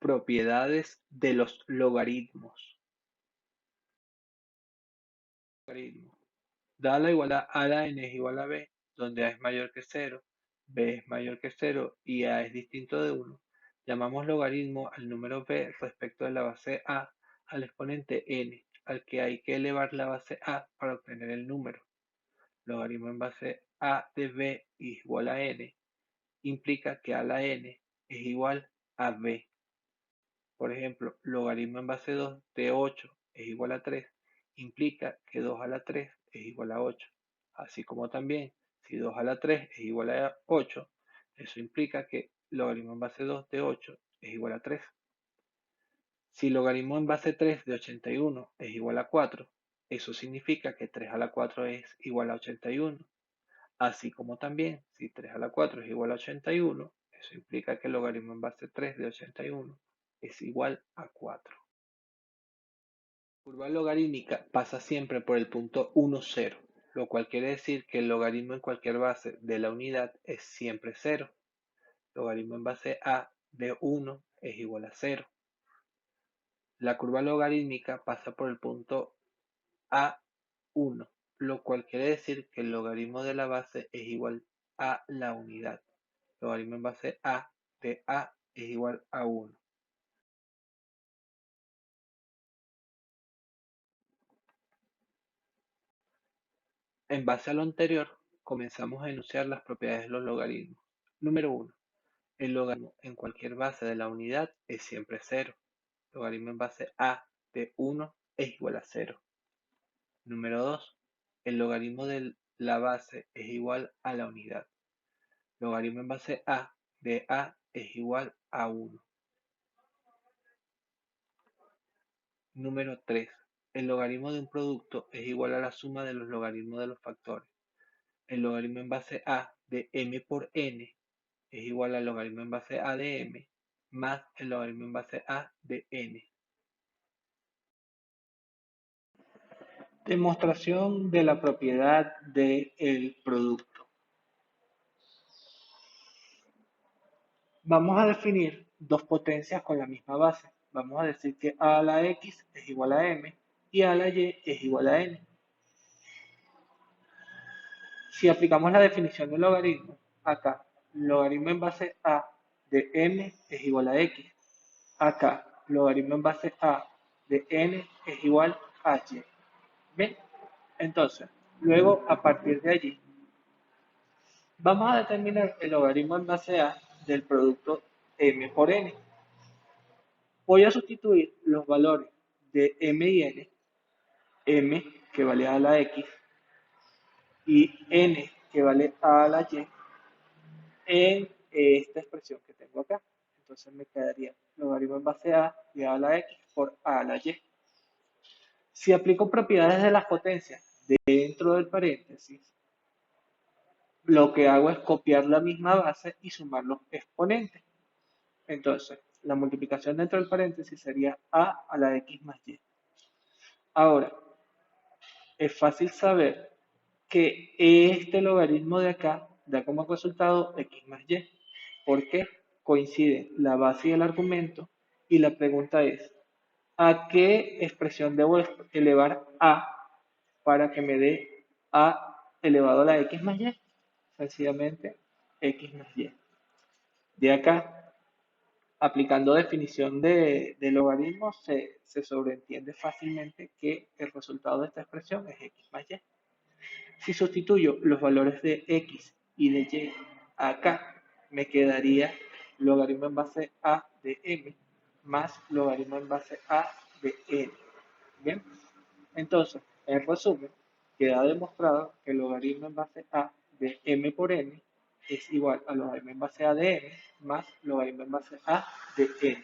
Propiedades de los logaritmos. Da la igualdad a la n es igual a b, donde a es mayor que 0, b es mayor que 0 y a es distinto de 1. Llamamos logaritmo al número b respecto de la base a al exponente n, al que hay que elevar la base a para obtener el número. Logaritmo en base a de b igual a n implica que a la n es igual a b. Por ejemplo, logaritmo en base 2 de 8 es igual a 3, implica que 2 a la 3 es igual a 8. Así como también, si 2 a la 3 es igual a 8, eso implica que logaritmo en base 2 de 8 es igual a 3. Si logaritmo en base 3 de 81 es igual a 4, eso significa que 3 a la 4 es igual a 81. Así como también, si 3 a la 4 es igual a 81, eso implica que el logaritmo en base 3 de 81 es igual a 4. La curva logarítmica pasa siempre por el punto 1, 0, lo cual quiere decir que el logaritmo en cualquier base de la unidad es siempre 0. Logaritmo en base a de 1 es igual a 0. La curva logarítmica pasa por el punto A1, lo cual quiere decir que el logaritmo de la base es igual a la unidad. Logaritmo en base a de a es igual a 1. En base a lo anterior, comenzamos a enunciar las propiedades de los logaritmos. Número 1. El logaritmo en cualquier base de la unidad es siempre 0. Logaritmo en base a de 1 es igual a 0. Número 2. El logaritmo de la base es igual a la unidad. Logaritmo en base a de a es igual a 1. Número 3. El logaritmo de un producto es igual a la suma de los logaritmos de los factores. El logaritmo en base a de m por n es igual al logaritmo en base a de m más el logaritmo en base a de n. Demostración de la propiedad del producto. Vamos a definir dos potencias con la misma base. Vamos a decir que a a la x es igual a m y a la y es igual a n. Si aplicamos la definición del logaritmo, acá, logaritmo en base a de m es igual a x. Acá, logaritmo en base a de n es igual a y. ¿Bien? Entonces, luego, a partir de allí, vamos a determinar el logaritmo en base a del producto m por n. Voy a sustituir los valores de m y n, m que vale a la x y n que vale a la y, en esta expresión que tengo acá. Entonces me quedaría logaritmo en base a de a la x por a la y. Si aplico propiedades de las potencias dentro del paréntesis, lo que hago es copiar la misma base y sumar los exponentes. Entonces, la multiplicación dentro del paréntesis sería a la x más y. Ahora, es fácil saber que este logaritmo de acá da como resultado x más y. ¿Por qué? Coinciden la base y el argumento. Y la pregunta es, ¿a qué expresión debo elevar a para que me dé a elevado a la x más y? Sencillamente x más y. De acá, aplicando definición de logaritmos, se sobreentiende fácilmente que el resultado de esta expresión es x más y. Si sustituyo los valores de x y de y acá, me quedaría logaritmo en base a de m más logaritmo en base a de n. Bien, entonces, en resumen, queda demostrado que el logaritmo en base a de m por n es igual a logaritmo en base a de n más logaritmo en base a de n.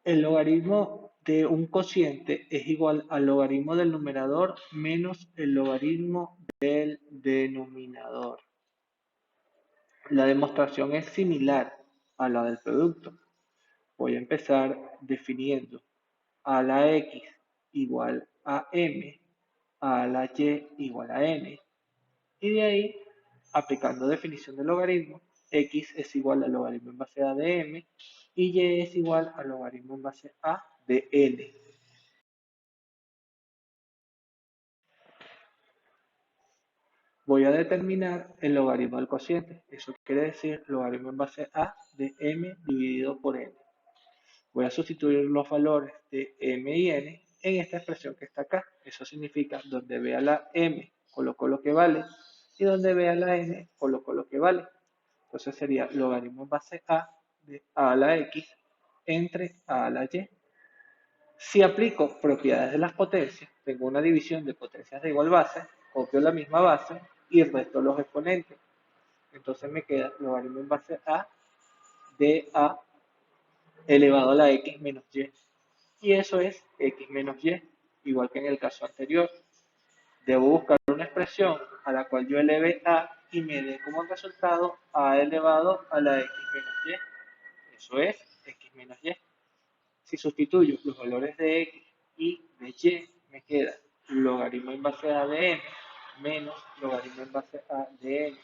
El logaritmo de un cociente es igual al logaritmo del numerador menos el logaritmo del denominador. La demostración es similar a la del producto. Voy a empezar definiendo a la x igual a m, a la y igual a n, y de ahí aplicando definición de logaritmo, x es igual al logaritmo en base a de m y y es igual al logaritmo en base a de n. Voy a determinar el logaritmo del cociente. Eso quiere decir logaritmo en base a de m dividido por n. Voy a sustituir los valores de m y n en esta expresión que está acá. Eso significa donde vea la m, coloco lo que vale, y donde vea la n, coloco lo que vale. Entonces sería logaritmo en base a de a a la x entre a la y. Si aplico propiedades de las potencias, tengo una división de potencias de igual base, copio la misma base y resto los exponentes. Entonces me queda logaritmo en base a de a elevado a la x menos y. Y eso es x menos y, igual que en el caso anterior. Debo buscar una expresión a la cual yo eleve a y me dé como resultado a elevado a la x menos y. Eso es x menos y. Si sustituyo los valores de x y de y, me queda logaritmo en base a de m menos logaritmo en base a de n.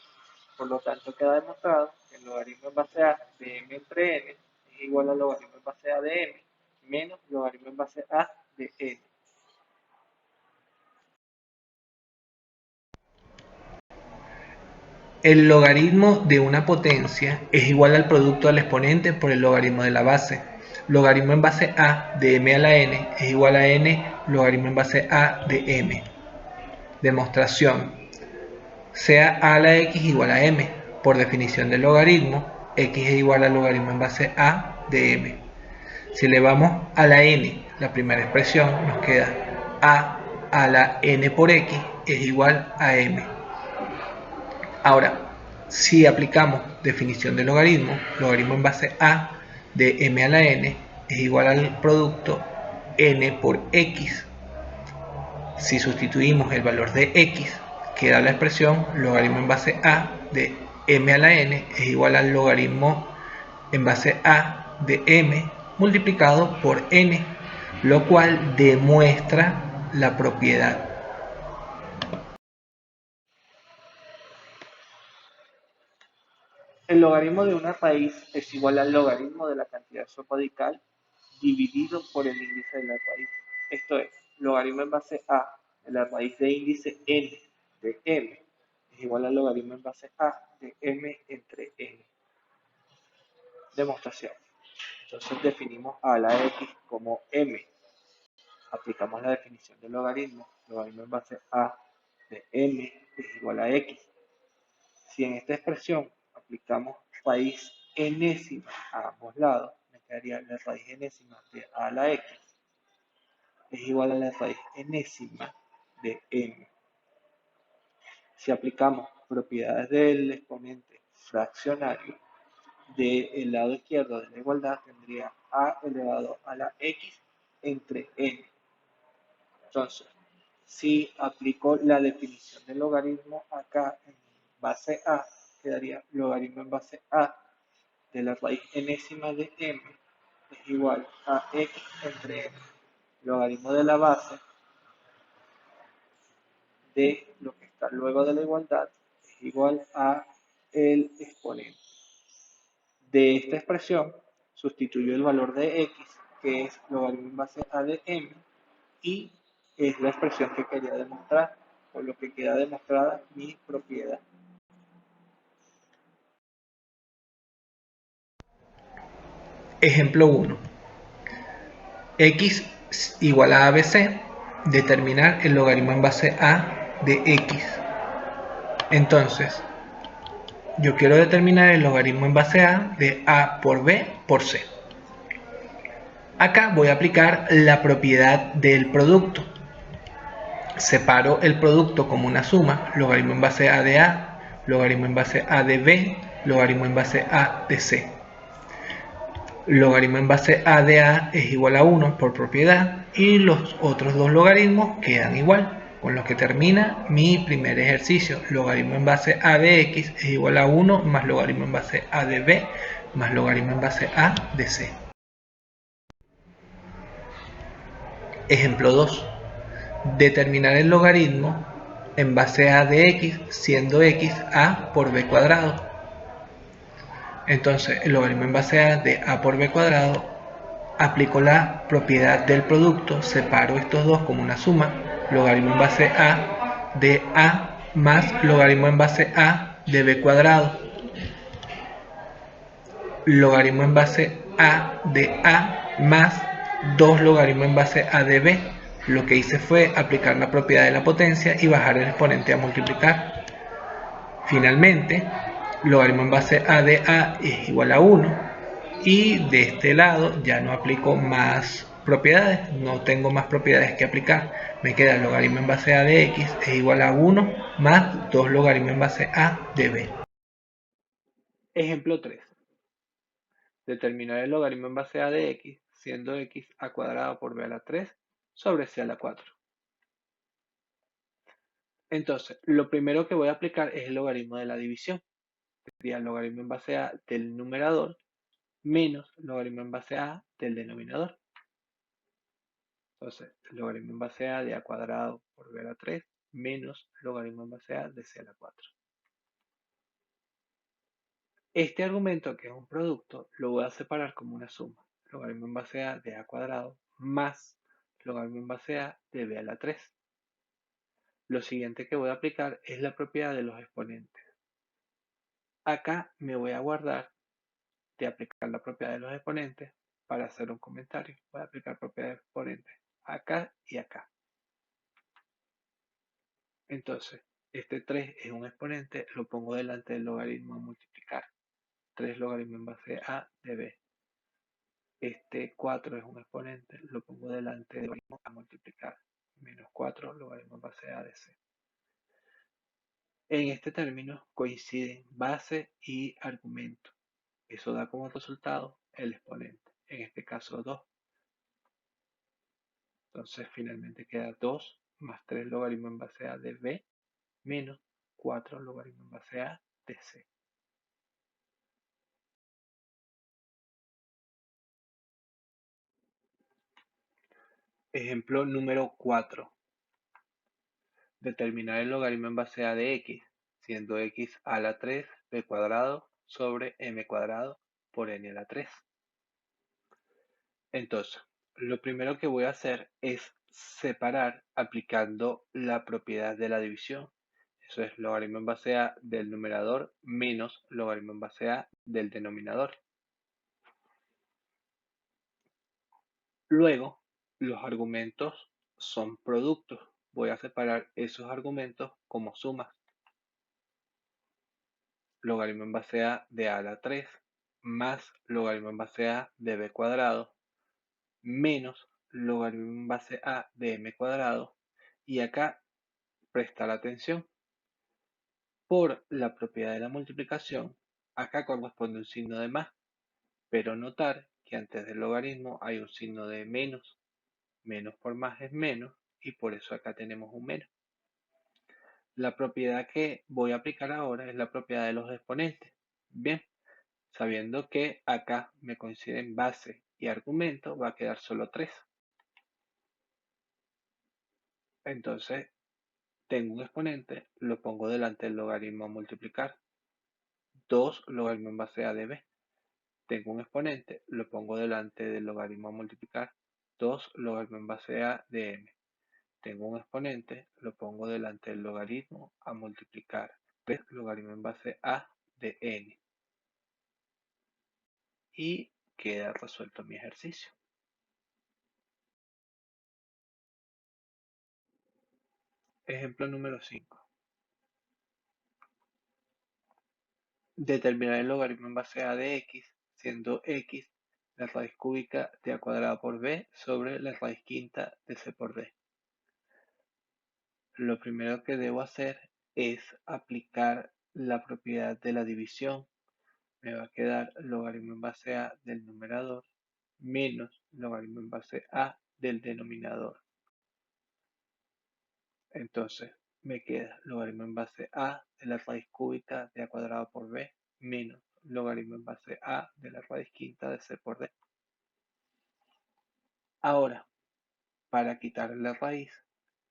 Por lo tanto, queda demostrado que el logaritmo en base a de m entre n es igual al logaritmo en base a de m menos logaritmo en base a de n. El logaritmo de una potencia es igual al producto del exponente por el logaritmo de la base. Logaritmo en base a de m a la n es igual a n logaritmo en base a de m. Demostración. Sea a la x igual a m. Por definición del logaritmo, x es igual al logaritmo en base a de m. Si elevamos a la n la primera expresión, nos queda a la n por x es igual a m. Ahora, si aplicamos definición de logaritmo, logaritmo en base a de m a la n es igual al producto n por x. Si sustituimos el valor de x, queda la expresión logaritmo en base a de m a la n es igual al logaritmo en base a de m multiplicado por n, lo cual demuestra la propiedad. El logaritmo de una raíz es igual al logaritmo de la cantidad radical dividido por el índice de la raíz. Esto es, logaritmo en base a de la raíz de índice n de m es igual al logaritmo en base a de m entre n. Demostración. Entonces definimos a la x como m. Aplicamos la definición del logaritmo. Logaritmo en base a de m es igual a x. Si en esta expresión aplicamos raíz enésima a ambos lados, me quedaría la raíz enésima de a a la x es igual a la raíz enésima de m. Si aplicamos propiedades del exponente fraccionario, del lado izquierdo de la igualdad tendría a elevado a la x entre n. Entonces, si aplico la definición del logaritmo acá en base a, quedaría logaritmo en base a de la raíz enésima de m es igual a x entre n. Logaritmo de la base de lo que está luego de la igualdad es igual a el exponente. De esta expresión sustituyo el valor de x, que es logaritmo en base a de m, y es la expresión que quería demostrar, por lo que queda demostrada mi propiedad. Ejemplo 1. X igual a ABC. Determinar el logaritmo en base a de x. Entonces, yo quiero determinar el logaritmo en base a de a por b por c. Acá voy a aplicar la propiedad del producto. Separo el producto como una suma, logaritmo en base a de a, logaritmo en base a de b, logaritmo en base a de c. Logaritmo en base a de a es igual a 1 por propiedad y los otros dos logaritmos quedan igual, con lo que termina mi primer ejercicio. Logaritmo en base a de x es igual a 1 más logaritmo en base a de b más logaritmo en base a de c. Ejemplo 2. Determinar el logaritmo en base a de x, siendo x a por b cuadrado. Entonces, el logaritmo en base a de a por b cuadrado, aplico la propiedad del producto, separo estos dos como una suma, logaritmo en base a de a más logaritmo en base a de b cuadrado, logaritmo en base a de a más 2 logaritmo en base a de b. Lo que hice fue aplicar la propiedad de la potencia y bajar el exponente a multiplicar. Finalmente, logaritmo en base a de a es igual a 1 y de este lado ya no aplico más propiedades, no tengo más propiedades que aplicar. Me queda el logaritmo en base a de x es igual a 1 más 2 logaritmo en base a de b. Ejemplo 3. Determinar el logaritmo en base a de x, siendo x a cuadrado por b a la 3 sobre c a la 4. Entonces, lo primero que voy a aplicar es el logaritmo de la división. Sería el logaritmo en base a del numerador menos logaritmo en base a del denominador. Entonces, el logaritmo en base a de a cuadrado por b a la 3 menos logaritmo en base a de c a la 4. Este argumento, que es un producto, lo voy a separar como una suma. Logaritmo en base a de a cuadrado más logaritmo en base a de b a la 3. Lo siguiente que voy a aplicar es la propiedad de los exponentes. Acá me voy a guardar de aplicar la propiedad de los exponentes para hacer un comentario. Voy a aplicar propiedad de exponentes acá y acá. Entonces, este 3 es un exponente, lo pongo delante del logaritmo a multiplicar. 3 logaritmo en base a de b. Este 4 es un exponente, lo pongo delante del logaritmo a multiplicar. Menos 4 logaritmo en base a de c. En este término coinciden base y argumento. Eso da como resultado el exponente, en este caso 2. Entonces finalmente queda 2 más 3 logaritmo en base a de b menos 4 logaritmo en base a de c. Ejemplo número 4. Determinar el logaritmo en base a de x, siendo x a la 3 b cuadrado sobre m cuadrado por n a la 3. Entonces, lo primero que voy a hacer es separar aplicando la propiedad de la división. Eso es logaritmo en base a del numerador menos logaritmo en base a del denominador. Luego, los argumentos son productos. Voy a separar esos argumentos como sumas. Logaritmo en base a de a la 3 más logaritmo en base a de b cuadrado menos logaritmo en base a de m cuadrado. Y acá prestar atención. Por la propiedad de la multiplicación, acá corresponde un signo de más, pero notar que antes del logaritmo hay un signo de menos. Menos por más es menos y por eso acá tenemos un menos. La propiedad que voy a aplicar ahora es la propiedad de los exponentes. Bien, sabiendo que acá me coinciden base y argumento, va a quedar solo 3. Entonces, tengo un exponente, lo pongo delante del logaritmo a multiplicar. 2 logaritmo en base a de b. Tengo un exponente, lo pongo delante del logaritmo a multiplicar. 2 logaritmo en base a de m. Tengo un exponente, lo pongo delante del logaritmo a multiplicar. 3 logaritmo en base a de n. Y queda resuelto mi ejercicio. Ejemplo número 5. Determinar el logaritmo en base a de x, siendo x la raíz cúbica de a cuadrado por b sobre la raíz quinta de c por d. Lo primero que debo hacer es aplicar la propiedad de la división. Me va a quedar logaritmo en base a del numerador menos logaritmo en base a del denominador. Entonces me queda logaritmo en base a de la raíz cúbica de a cuadrado por b menos logaritmo en base a de la raíz quinta de c por d. Ahora, para quitar la raíz,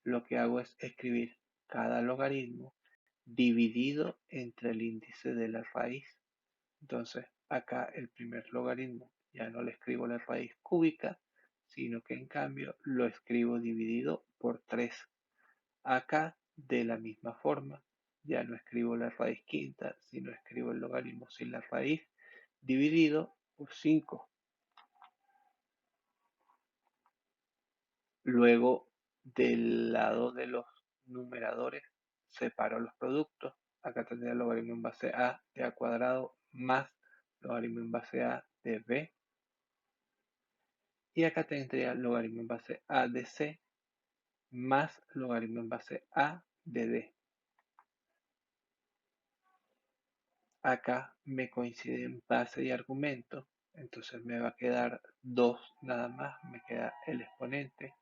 lo que hago es escribir cada logaritmo dividido entre el índice de la raíz. Entonces, acá el primer logaritmo ya no le escribo la raíz cúbica, sino que en cambio lo escribo dividido por 3. Acá, de la misma forma, ya no escribo la raíz quinta, sino escribo el logaritmo sin la raíz dividido por 5. Luego, del lado de los numeradores, separo los productos. Acá tendría el logaritmo en base a de a cuadrado más logaritmo en base a de b. Y acá tendría el logaritmo en base a de c más logaritmo en base a de d. Acá me coinciden base y argumento, entonces me va a quedar 2 nada más, me queda el exponente,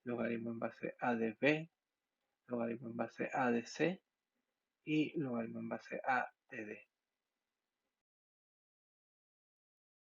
logaritmo en base a de b, logaritmo en base a de c y logaritmo en base a de d.